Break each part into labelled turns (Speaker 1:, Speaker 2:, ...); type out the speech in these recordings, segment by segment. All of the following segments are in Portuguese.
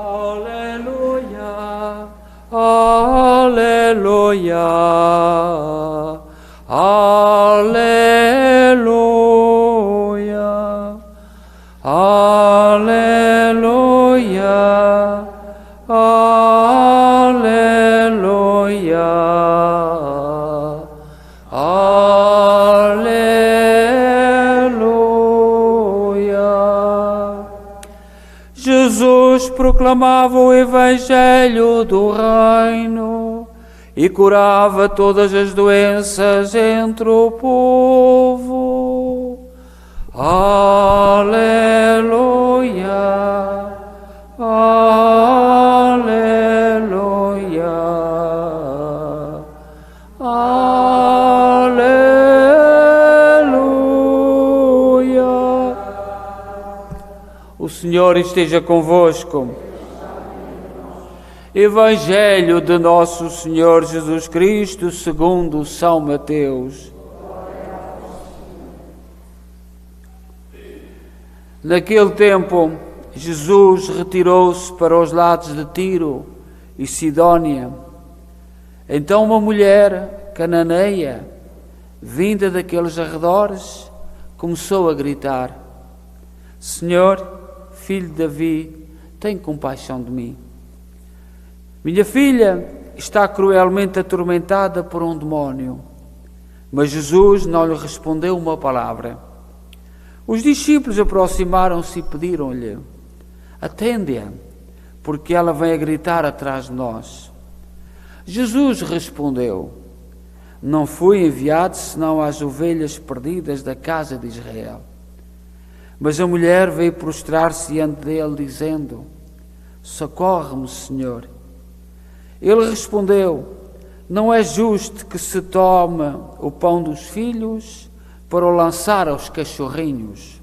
Speaker 1: Aleluia, aleluia, aleluia, aleluia, aleluia, aleluia. Jesus proclamava o Evangelho do Reino e curava todas as doenças entre o povo. Aleluia, aleluia, aleluia. O Senhor esteja convosco. Evangelho de nosso Senhor Jesus Cristo segundo São Mateus. Naquele tempo, Jesus retirou-se para os lados de Tiro e Sidónia. Então uma mulher cananeia, vinda daqueles arredores, começou a gritar: Senhor, filho de Davi, tem compaixão de mim. Minha filha está cruelmente atormentada por um demónio. Mas Jesus não lhe respondeu uma palavra. Os discípulos aproximaram-se e pediram-lhe: atende-a, porque ela vem a gritar atrás de nós. Jesus respondeu: não fui enviado senão às ovelhas perdidas da casa de Israel. Mas a mulher veio prostrar-se diante dele, dizendo: socorre-me, Senhor. Ele respondeu: não é justo que se tome o pão dos filhos para o lançar aos cachorrinhos.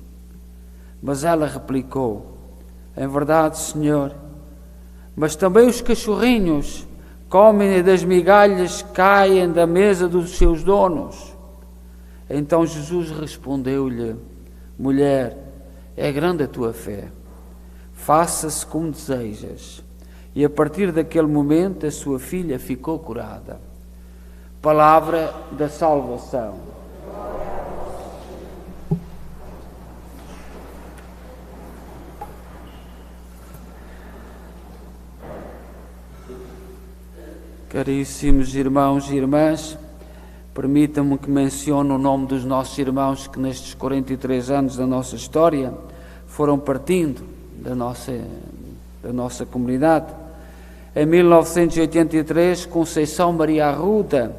Speaker 1: Mas ela replicou: em verdade, Senhor, mas também os cachorrinhos comem das migalhas que caem da mesa dos seus donos. Então Jesus respondeu-lhe: mulher, é grande a tua fé, faça-se como desejas. E a partir daquele momento a sua filha ficou curada. Palavra da salvação. Caríssimos irmãos e irmãs, permitam-me que mencione o nome dos nossos irmãos que nestes 43 anos da nossa história foram partindo da nossa comunidade. Em 1983, Conceição Maria Arruda.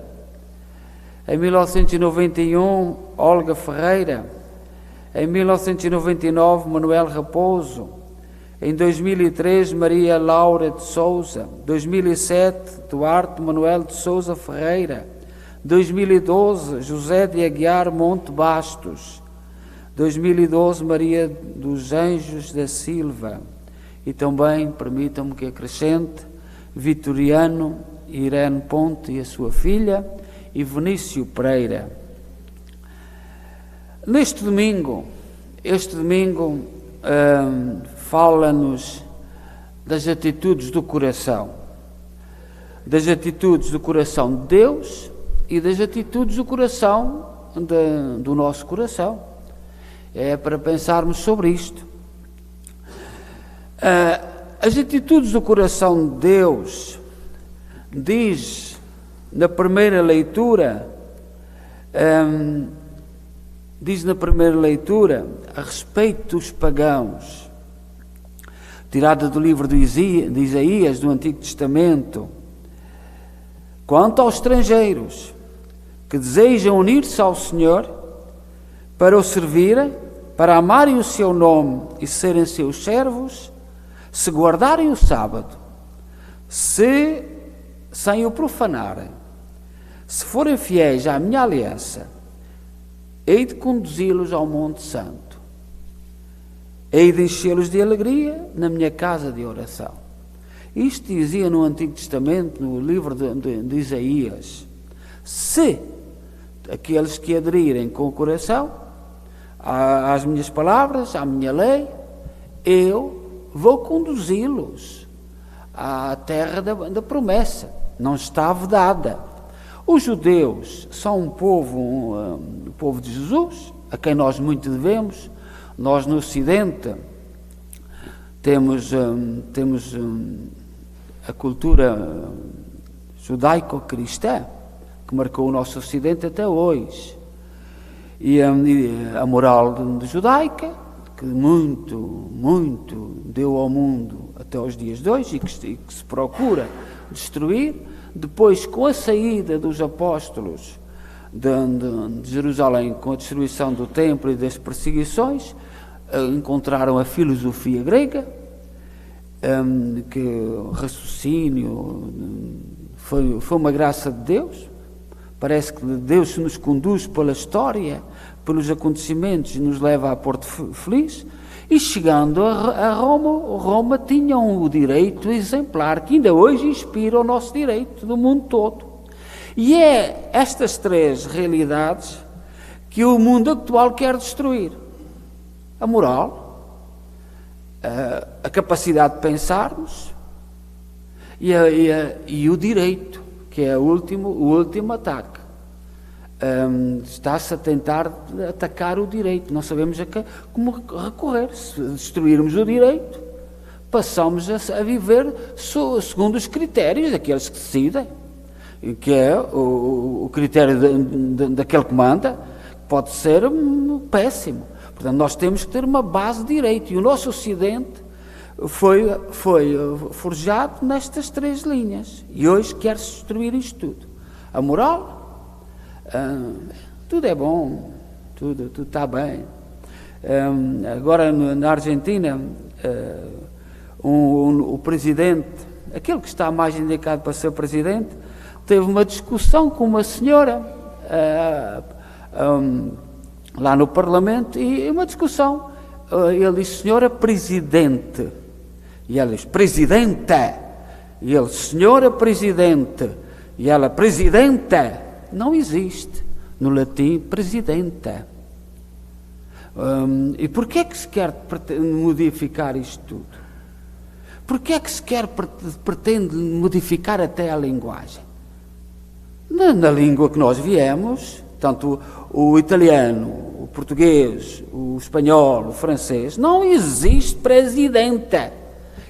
Speaker 1: Em 1991, Olga Ferreira. Em 1999, Manuel Raposo. Em 2003, Maria Laura de Souza. 2007, Duarte Manuel de Souza Ferreira. 2012, José de Aguiar Monte Bastos. 2012, Maria dos Anjos da Silva. E também, permitam-me que acrescente, Vitoriano Irene Ponte e a sua filha, e Vinícius Pereira. Este domingo, fala-nos das atitudes do coração. Das atitudes do coração de Deus e das atitudes do coração, do nosso coração. É para pensarmos sobre isto. As atitudes do coração de Deus, diz na primeira leitura, a respeito dos pagãos, tirada do livro de Isaías, do Antigo Testamento: quanto aos estrangeiros que desejam unir-se ao Senhor para o servirem, para amarem o seu nome e serem seus servos, se guardarem o sábado, sem o profanarem, se forem fiéis à minha aliança, hei de conduzi-los ao Monte Santo, hei de enchê-los de alegria na minha casa de oração. Isto dizia no Antigo Testamento, no livro de Isaías. Se aqueles que aderirem com o coração às minhas palavras, à minha lei, eu vou conduzi-los à terra da promessa, não está vedada. Os judeus são um povo de Jesus, a quem nós muito devemos. Nós no Ocidente temos a cultura judaico-cristã, que marcou o nosso Ocidente até hoje. E a moral judaica, que muito deu ao mundo até aos dias de hoje e que se procura destruir. Depois, com a saída dos apóstolos de Jerusalém, com a destruição do templo e das perseguições, encontraram a filosofia grega, que o raciocínio foi uma graça de Deus. Parece que Deus nos conduz pela história, pelos acontecimentos, e nos leva a Porto Feliz. E chegando a Roma tinham o direito exemplar, que ainda hoje inspira o nosso direito do mundo todo. E é estas três realidades que o mundo atual quer destruir: a moral, a capacidade de pensarmos e o direito, que é o último ataque. Está-se a tentar atacar o direito. Não sabemos como recorrer. Se destruirmos o direito, passamos a viver segundo os critérios daqueles que decidem, que é o critério daquele que manda, que pode ser péssimo. Portanto, nós temos que ter uma base de direito, e o nosso Ocidente foi forjado nestas três linhas, e hoje quer-se destruir isto tudo. A moral, tudo é bom, tudo está bem. Agora na Argentina, o presidente, aquele que está mais indicado para ser presidente, teve uma discussão com uma senhora lá no Parlamento, e uma discussão. Ele disse: senhora presidente, e ela diz: presidenta, e ele: senhora presidente, e ela: presidenta. Não existe no latim presidenta. E porquê é que se quer modificar isto tudo? Porquê é que se pretende modificar até a linguagem? Na língua que nós viemos, tanto o italiano, o português, o espanhol, o francês, não existe presidenta.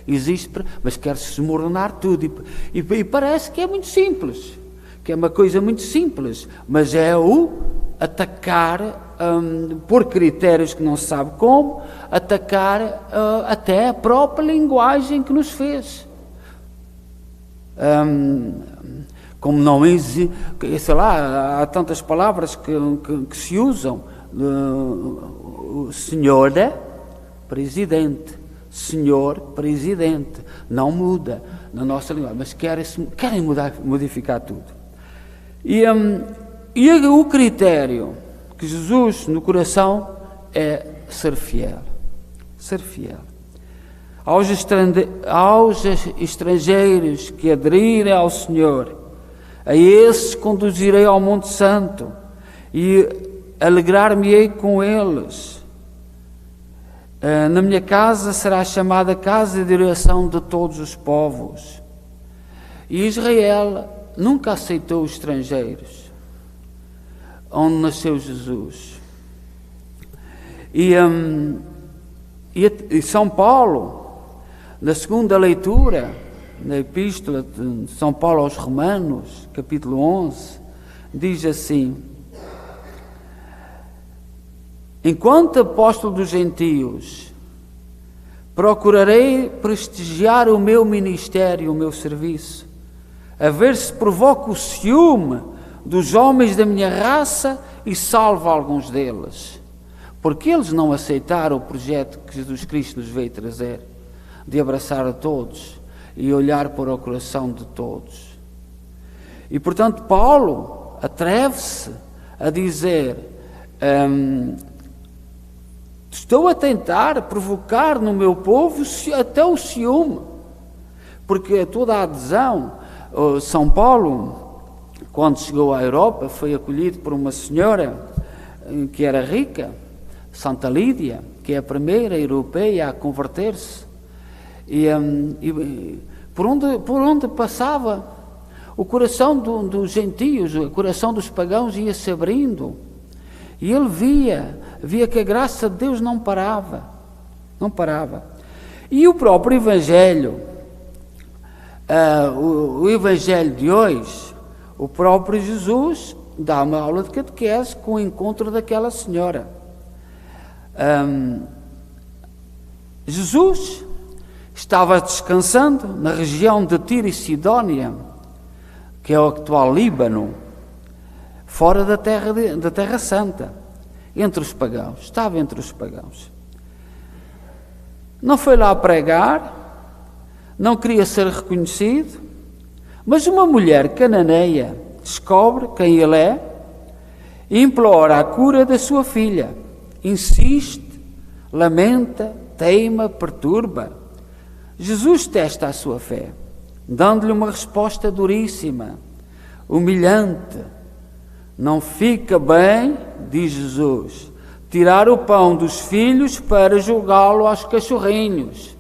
Speaker 1: Existe, mas quer-se desmoronar tudo. E parece que é muito simples. Que é uma coisa muito simples, mas é o atacar, por critérios que não se sabe como, atacar até a própria linguagem que nos fez. Como não existe, sei lá, há tantas palavras que se usam. Senhora Presidente, Senhor Presidente, não muda na nossa linguagem, mas querem modificar tudo. E o critério que Jesus no coração é ser fiel. Ser fiel. Aos estrangeiros que aderirem ao Senhor, a esses conduzirei ao Monte Santo e alegrar-me-ei com eles. Na minha casa será chamada casa de oração de todos os povos. E Israel nunca aceitou os estrangeiros, onde nasceu Jesus. E São Paulo, na segunda leitura, na Epístola de São Paulo aos Romanos, capítulo 11, diz assim: enquanto apóstolo dos gentios, procurarei prestigiar o meu ministério, o meu serviço, a ver se provoco o ciúme dos homens da minha raça e salvo alguns deles, porque eles não aceitaram o projeto que Jesus Cristo nos veio trazer, de abraçar a todos e olhar para o coração de todos. E portanto Paulo atreve-se a dizer: estou a tentar provocar no meu povo até o ciúme, porque toda a adesão, São Paulo, quando chegou à Europa, foi acolhido por uma senhora que era rica, Santa Lídia, que é a primeira europeia a converter-se, e por onde passava, o coração dos gentios, o coração dos pagãos ia se abrindo. E ele via que a graça de Deus não parava. E o próprio Evangelho, o Evangelho de hoje, o próprio Jesus dá uma aula de catequese com o encontro daquela senhora. Jesus estava descansando na região de Tiro e Sidónia, que é o atual Líbano, fora da Terra Santa, entre os pagãos. Estava entre os pagãos. Não foi lá pregar, não queria ser reconhecido, mas uma mulher cananeia descobre quem ele é e implora a cura da sua filha. Insiste, lamenta, teima, perturba. Jesus testa a sua fé, dando-lhe uma resposta duríssima, humilhante. Não fica bem, diz Jesus, tirar o pão dos filhos para jogá-lo aos cachorrinhos.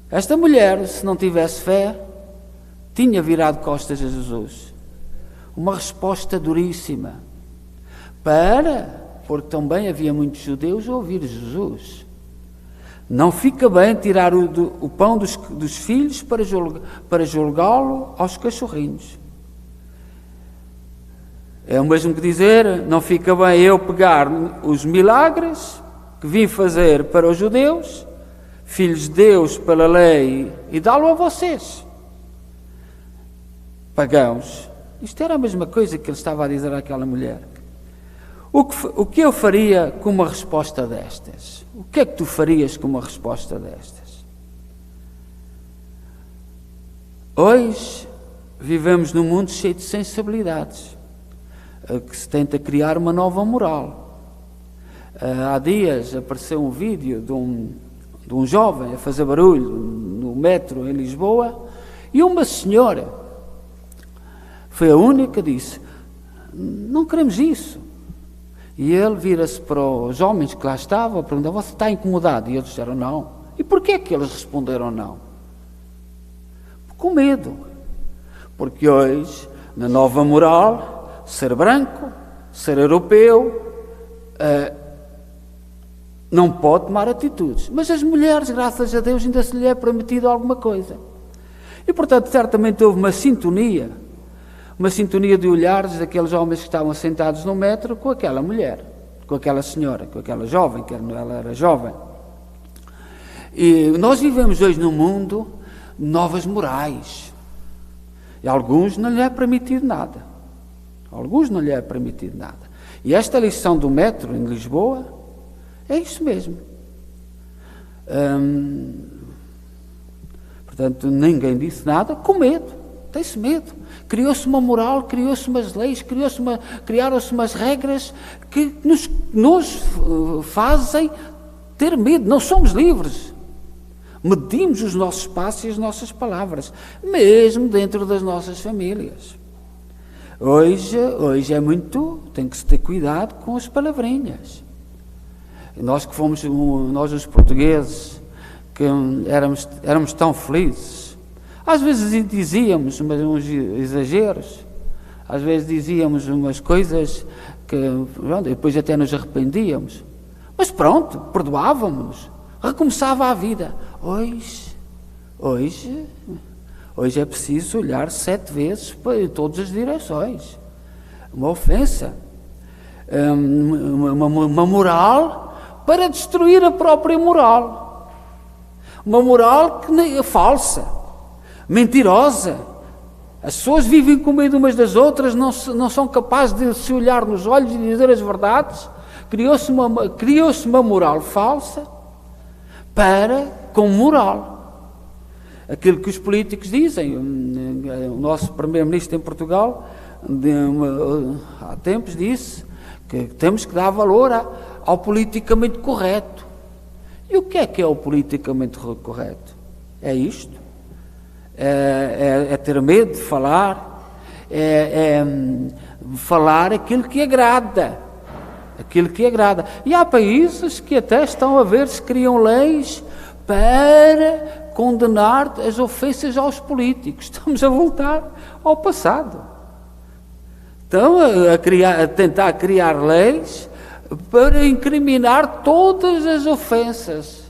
Speaker 1: Esta mulher, se não tivesse fé, tinha virado costas a Jesus. Uma resposta duríssima, porque também havia muitos judeus a ouvir Jesus. Não fica bem tirar o pão dos filhos para jogá-lo aos cachorrinhos. É o mesmo que dizer, não fica bem eu pegar os milagres que vim fazer para os judeus, filhos de Deus pela lei, e dá-lo a vocês, pagãos. Isto era a mesma coisa que ele estava a dizer àquela mulher. O que eu faria com uma resposta destas? O que é que tu farias com uma resposta destas? Hoje vivemos num mundo cheio de sensibilidades, que se tenta criar uma nova moral. Há dias apareceu um vídeo de um jovem a fazer barulho no metro em Lisboa, e uma senhora foi a única que disse: não queremos isso. E ele vira-se para os homens que lá estavam, perguntou: você está incomodado? E eles disseram não. E porquê que eles responderam não? Com medo. Porque hoje, na nova moral, ser branco, ser europeu, não pode tomar atitudes. Mas as mulheres, graças a Deus, ainda se lhe é permitido alguma coisa. E, portanto, certamente houve uma sintonia de olhares daqueles homens que estavam sentados no metro com aquela mulher, com aquela senhora, com aquela jovem, que ela era jovem. E nós vivemos hoje num mundo de novas morais. E a alguns não lhe é permitido nada. E esta lição do metro em Lisboa é isso mesmo. Portanto, ninguém disse nada, com medo. Tem-se medo. Criou-se uma moral, criou-se umas leis, criaram-se umas regras que nos fazem ter medo. Não somos livres. Medimos os nossos passos e as nossas palavras, mesmo dentro das nossas famílias. Hoje é muito, tem que se ter cuidado com as palavrinhas. Nós os portugueses, que éramos tão felizes. Às vezes dizíamos uns exageros, às vezes dizíamos umas coisas que depois até nos arrependíamos. Mas pronto, perdoávamos-nos, recomeçava a vida. Hoje é preciso olhar 7 vezes para todas as direções. Uma ofensa, uma moral para destruir a própria moral. Uma moral que é falsa, mentirosa. As pessoas vivem com medo umas das outras, não são capazes de se olhar nos olhos e dizer as verdades. Criou-se uma moral falsa com moral. Aquilo que os políticos dizem. O nosso primeiro-ministro em Portugal há tempos disse que temos que dar valor ao politicamente correto. E o que é o politicamente correto? É isto? É ter medo de falar, falar aquilo que agrada. E há países que até estão a ver se criam leis para condenar as ofensas aos políticos. Estamos a voltar ao passado. Estão a tentar criar leis para incriminar todas as ofensas.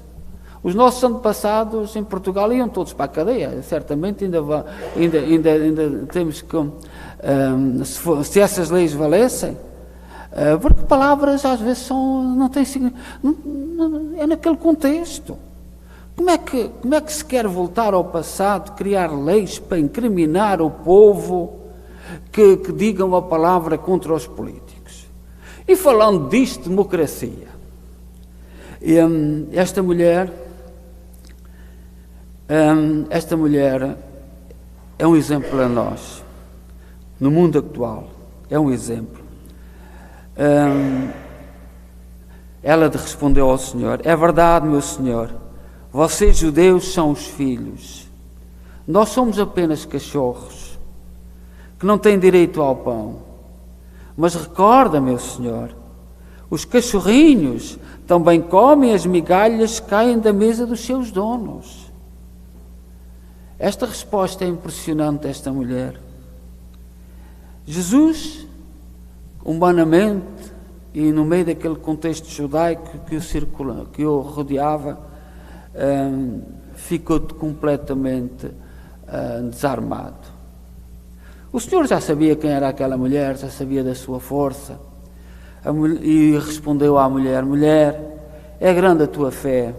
Speaker 1: Os nossos antepassados em Portugal iam todos para a cadeia, certamente ainda temos que, se essas leis valessem, porque palavras às vezes não têm significado, é naquele contexto. Como é que se quer voltar ao passado, criar leis para incriminar o povo que digam a palavra contra os políticos? E falando disto, democracia, esta mulher é um exemplo para nós, no mundo atual, é um exemplo. Ela respondeu ao Senhor: é verdade, meu Senhor, vocês judeus são os filhos, nós somos apenas cachorros, que não têm direito ao pão. Mas recorda, meu Senhor, os cachorrinhos também comem as migalhas que caem da mesa dos seus donos. Esta resposta é impressionante desta mulher. Jesus, humanamente, e no meio daquele contexto judaico que o rodeava, ficou completamente desarmado. O Senhor já sabia quem era aquela mulher, já sabia da sua força, e respondeu à mulher: mulher, é grande a tua fé,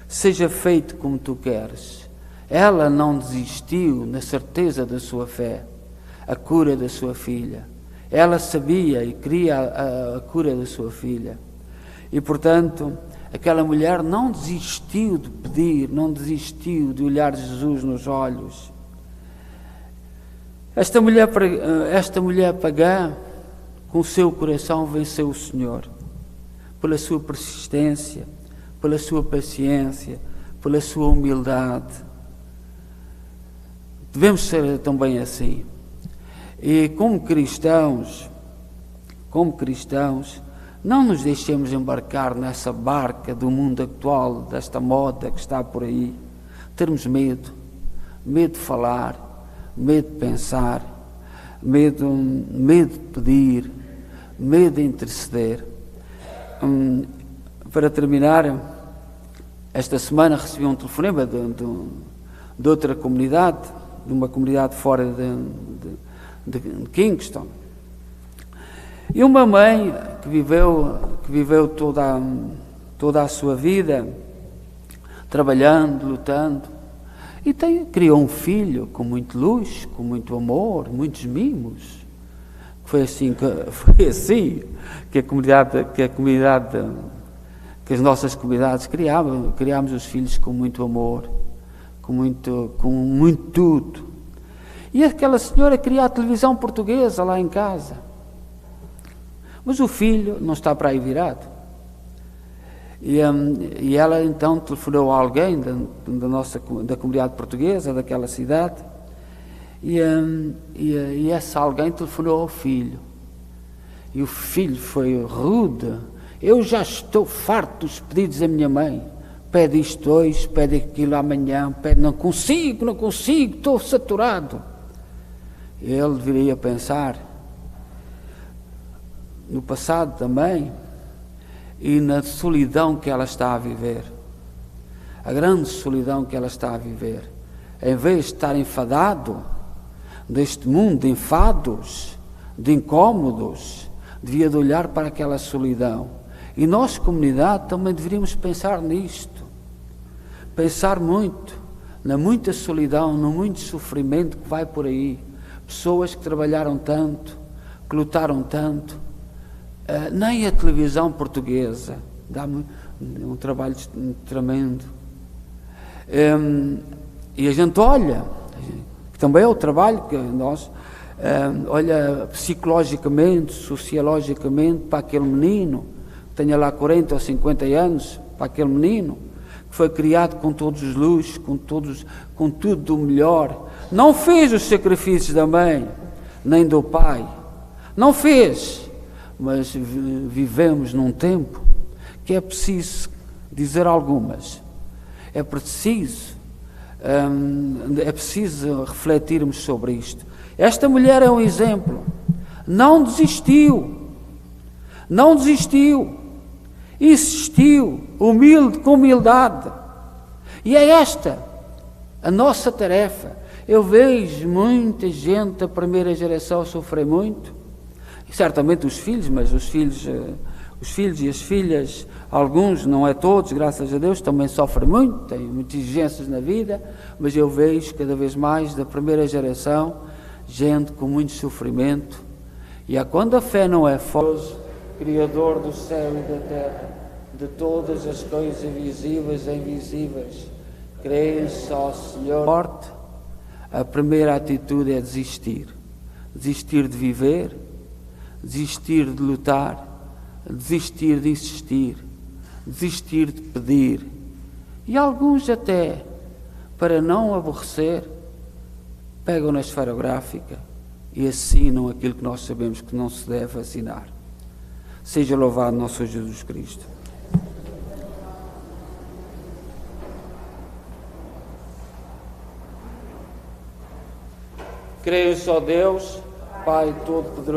Speaker 1: seja feito como tu queres. Ela não desistiu na certeza da sua fé, a cura da sua filha. Ela sabia e queria a cura da sua filha. E, portanto, aquela mulher não desistiu de pedir, não desistiu de olhar Jesus nos olhos. Esta mulher pagã, com o seu coração, venceu o Senhor, pela sua persistência, pela sua paciência, pela sua humildade. Devemos ser também assim. E como cristãos, não nos deixemos embarcar nessa barca do mundo atual, desta moda que está por aí. Termos medo de falar, medo de pensar, medo de pedir, medo de interceder. Para terminar, esta semana recebi um telefonema de outra comunidade, de uma comunidade fora de Kingston. E uma mãe que viveu toda a sua vida trabalhando, lutando, e criou um filho com muito luxo, com muito amor, muitos mimos. Foi assim que as nossas comunidades criámos os filhos com muito amor, com muito tudo. E aquela senhora queria a televisão portuguesa lá em casa, mas o filho não está para aí virado. E ela então telefonou a alguém da comunidade portuguesa daquela cidade, e essa alguém telefonou ao filho, e o filho foi rude: eu já estou farto dos pedidos da minha mãe, pede isto hoje, pede aquilo amanhã, pede, não consigo, estou saturado. Ele deveria pensar no passado também e na solidão que ela está a viver, a grande solidão que ela está a viver. Em vez de estar enfadado deste mundo de enfados, de incómodos, devia de olhar para aquela solidão. E nós, comunidade, também deveríamos pensar nisto, pensar muito na muita solidão, no muito sofrimento que vai por aí. Pessoas que trabalharam tanto, que lutaram tanto. Nem a televisão portuguesa dá um trabalho tremendo. E a gente olha, que também é o trabalho que nós olha psicologicamente, sociologicamente para aquele menino que tenha lá 40 ou 50 anos, para aquele menino que foi criado com todos os luxos, com tudo do melhor. Não fez os sacrifícios da mãe, nem do pai. Não fez. Mas vivemos num tempo que é preciso dizer algumas. É preciso É preciso refletirmos sobre isto. Esta mulher é um exemplo. Não desistiu. Não desistiu. Insistiu, humilde, com humildade. E é esta a nossa tarefa. Eu vejo muita gente da primeira geração sofrer muito, e certamente os filhos, mas os filhos e as filhas, alguns, não é todos, graças a Deus, também sofrem muito, têm muitas exigências na vida, mas eu vejo cada vez mais da primeira geração, gente com muito sofrimento, e quando a fé não é forte, Criador do céu e da terra, de todas as coisas visíveis e invisíveis, creio só, Senhor. Forte, a primeira atitude é desistir. Desistir de viver, desistir de lutar, desistir de insistir, desistir de pedir. E alguns até, para não aborrecer, pegam na esferográfica e assinam aquilo que nós sabemos que não se deve assinar. Seja louvado nosso Jesus Cristo. Creio só Deus, Pai Todo-Poderoso.